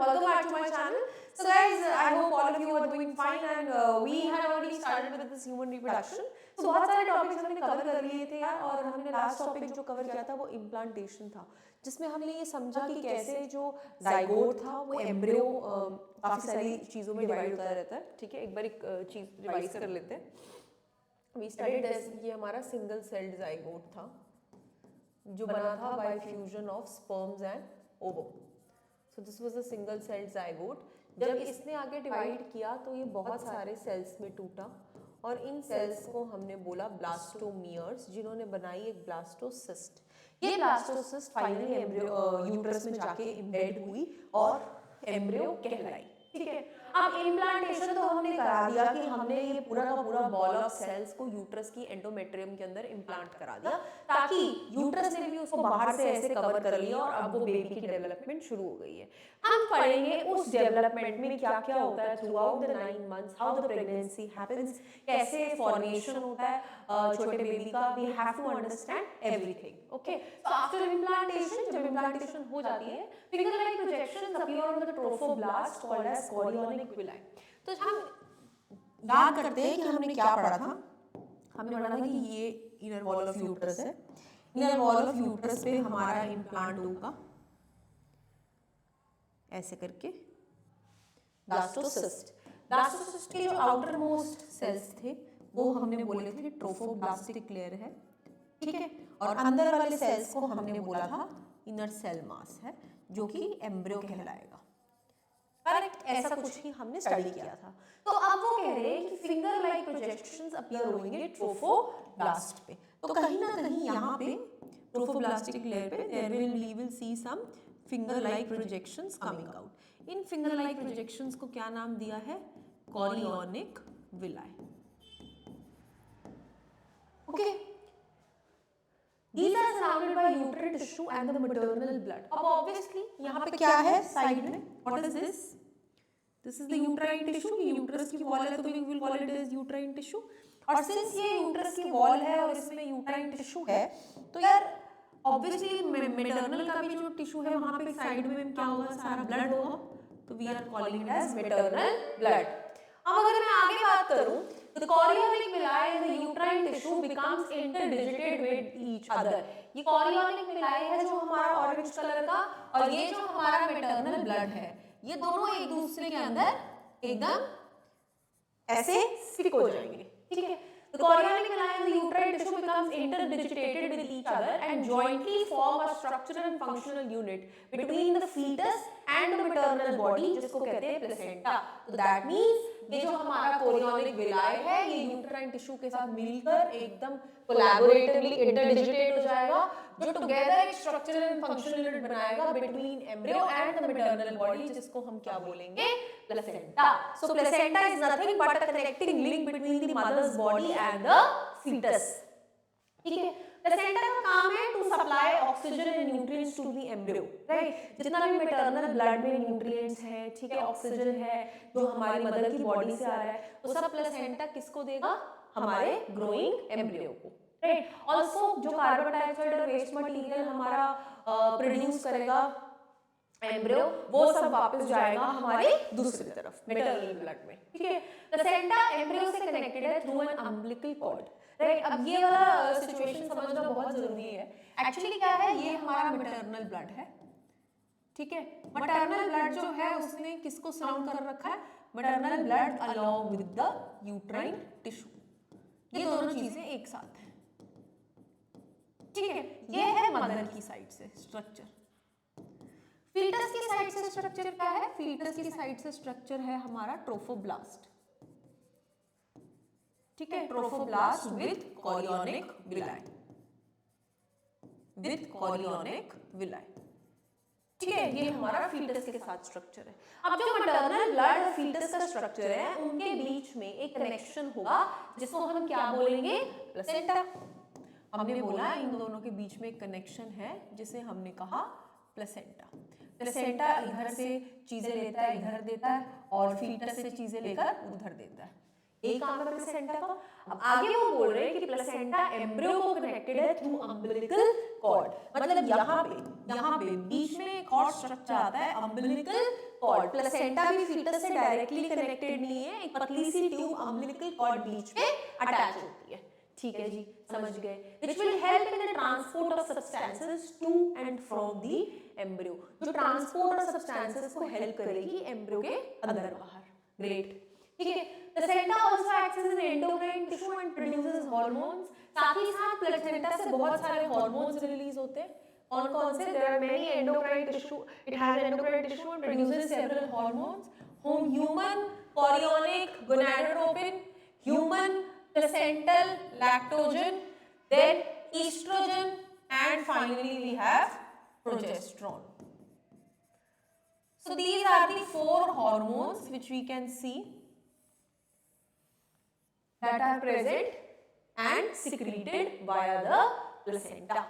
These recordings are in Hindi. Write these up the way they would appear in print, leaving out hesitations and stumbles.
welcome back to my channel. So guys, I hope all of you are doing fine and we had already started with this human reproduction. So बहुत सारे टॉपिक्स हमने कवर कर लिए थे यार, और हमने लास्ट टॉपिक जो कवर किया था वो इम्प्लांटेशन था, जिसमें हमने ये समझा कि कैसे जो जाइगोट था वो एम्ब्रियो काफ़ी सारी चीज़ों में डिवाइड होता रहता है. ठीक है, एक बार एक चीज़ रिवाइज कर लेते हैं. वी स्टडीड दिस, ये हमारा सिंगल सेल्ड जाइगोट था जो बना था bye fusion of sperms and ovum. So this was a single celled zygote. जब इसने आगे डिवाइड किया तो ये बहुत सारे सेल्स में टूटा और इन सेल्स को हमने बोला ब्लास्टोमियर्स, जिन्होंने बनाई एक ब्लास्टोसिस्ट. ये ब्लास्टोसिस्ट फाइनली एम्ब्रियो यूट्रस में जाके एम्बेड हुई और एम्ब्रियो कहलाई. ठीक है, अब इम्प्लांटेशन तो हमने करा दिया कि हमने ये पूरा का पूरा बॉल ऑफ सेल्स को यूट्रस की एंडोमेट्रियम के अंदर इम्प्लांट करा दिया, ताकि यूट्रस ने भी उसको बाहर से ऐसे कवर कर लिया और अब वो बेबी की डेवलपमेंट शुरू हो गई है. हम पढ़ेंगे उस डेवलपमेंट में क्या क्या होता है throughout the 9 months, how the pregnancy happens, कैसे फॉर्मेशन होता है छोटे बेबी का. We have to understand everything. Okay, so after implantation, जब इम्प्लांटेशन हो जाती है, finger like projections appear on the trophoblast called as chorionic villi. तो हम याद करते हैं कि हमने क्या पढ़ा था. हमने पढ़ा था कि ये इनर वॉल ऑफ यूट्रस है. इनर वॉल ऑफ यूट्रस पे हमारा इम्प्लांट होगा ऐसे करके ब्लास्टोसिस्ट. ब्लास्टोसिस्ट के जो आउटर मोस्ट सेल्स थे वो हमने बोले थे ट्रोफोब्लास्टिक लेयर है. ठीक है, और अंदर वाले सेल्स को हमने बोला था इनर सेल मास है, जो कि एम्ब्रियो कहलाएगा. करेक्ट, ऐसा कुछ ही हमने स्टडी किया था. तो अब वो कह रहे हैं कि फिंगर लाइक प्रोजेक्शंस अपीयर होंगे ट्रोफोब्लास्ट पे. तो कहीं ना कहीं यहाँ पे ट्रोफोब्लास्टिक लेयर पे we will see some finger like projections coming out. इन फिंगर लाइक प्रोजेक्शंस को क्या नाम दिया है? Chorionic villi. Okay, these are surrounded by uterine tissue and the maternal blood. अब obviously यहाँ पे क्या है साइड में? What is this? This is the uterine tissue. ये यूट्रस की वॉल है तो we will call it as uterine tissue. और since ये यूट्रस की वॉल है और इसमें यूट्राइन टिश्यू है, तो यार ऑब्वियसली मेटर्नल का भी जो टिश्यू है वहाँ पे साइड में क्या होगा? सारा ब्लड होगा. तो we are calling it as maternal blood. अब अगर मैं आगे बात करूं, the chorionic villi in the uterine tissue becomes interdigited with each other. ये chorionic villi है जो हमारा ऑरेंज कलर का, और ये जो हमारा मेटर्नल ब्लड है, ये दोनों एक दूसरे के अंदर एकदम ऐसे स्टिक हो जाएंगे. ठीक है, the chorionic villi in the uterine tissue becomes interdigitated with each other and jointly form a structural and functional unit between the fetus and the maternal body, जिसको कहते हैं प्लेसेंटा. तो that means ये जो हमारा कोरियोनिक विलाई है ये यूट्राइन टिश्यू के साथ मिलकर एकदम कोलैबोरेटिवली इंटरडिजिटेट हो जाएगा, जो टुगेदर एक स्ट्रक्चरल एंड फंक्शनल यूनिट बनाएगा between embryo and the maternal body, जिसको हम क्या बोलेंगे? Placenta. So placenta is nothing but a connecting link between the mother's body and the foetus. ठीक है, प्लेसेंटा का काम है to supply oxygen and nutrients to the embryo. Right, जितना भी मैटरनल ब्लड में न्यूट्रिएंट्स है, ठीक है, ऑक्सीजन है जो हमारी मदर की बॉडी से आ रहा है, वो सब प्लेसेंटा किसको देगा? हमारे ग्रोइंग एम्ब्रियो को. राइट, ऑल्सो जो कार्बन डाइऑक्साइड और वेस्ट मटेरियल हमारा प्रोड्यूस करेगा एम्ब्रियो, वो सब वापस जाएगा हमारे दूसरी तरफ मैटरनल ब्लड में. ठीक है, प्लेसेंटा एम्ब्रियो से कनेक्टेड है through an umbilical cord. Right, अब ये वाला सिचुएशन समझना बहुत जरूरी है. एक्चुअली क्या है, ये हमारा मैटरनल ब्लड है. ठीक है, मैटरनल ब्लड जो है उसने किसको सराउंड कर रखा है? Maternal blood along with the uterine tissue. ये दोनों चीजें एक साथ हैं. ठीक है, ये है मदर की साइड से स्ट्रक्चर. फीटस की साइड से स्ट्रक्चर क्या है? फीटस की साइड से स्ट्रक्चर है हमारा ट्रोफोब्लास्ट. ठीक है, trophoblast with chorionic villi. With chorionic villi. ठीक है, ये हमारा फीटस के साथ स्ट्रक्चर है. अब जो मैटरनल ब्लड और फीटस का स्ट्रक्चर है उनके बीच में एक कनेक्शन होगा जिसको हम क्या बोलेंगे? प्लेसेंटा. हमने बोला इन दोनों के बीच में एक कनेक्शन है जिसे हमने कहा प्लेसेंटा. प्लेसेंटा इधर से चीजें लेता है, इधर देता है, और फीटस से चीजें लेकर उधर देता है. एक काम है प्लेसेंटा का. अब आगे वो बोल रहे हैं कि प्लेसेंटा एम्ब्रियो को कनेक्टेड है थ्रू अम्बिलिकल कॉर्ड. मतलब यहाँ पे बीच में एक और स्ट्रक्चर आता है अम्बिलिकल कॉर्ड, प्लेसेंटा भी फीटस से डायरेक्टली कनेक्टेड नहीं है, एक पतली सी ट्यूब अम्बिलिकल कॉर्ड बीच में अटैच होती है, ठीक है जी, समझ गए, which will help in the transport of substances to and from the embryo, जो ट्रांसपोर्ट और सब्सटेंसेस को हेल्प करेगी एम्ब्रियो के अंदर बाहर, ग्रेट, ठीक है। Placenta also acts as an endocrine tissue and produces hormones, साथ ही साथ प्लेसेंटा से बहुत सारे हार्मोन्स रिलीज होते हैं, कौन-कौन से, there are many endocrine tissue, it has endocrine tissue and produces several hormones, human chorionic gonadotropin, human placental lactogen, then estrogen, and finally we have progesterone. So these are the 4 hormones which we can see that are present and secreted via the placenta.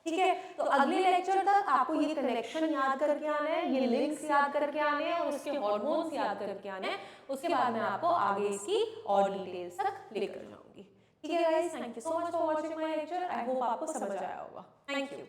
ठीक है, तो अगले लेक्चर तक आपको ये कनेक्शन याद करके आना है, ये लिंक्स याद करके आने हैं और उसके हार्मोन्स याद करके आने हैं, उसके बाद मैं आपको आगे इसकी और डिटेल्स तक लेकर जाऊंगी, ठीक है guys, thank you so much for watching my lecture, I hope आपको समझ आया होगा, थैंक यू।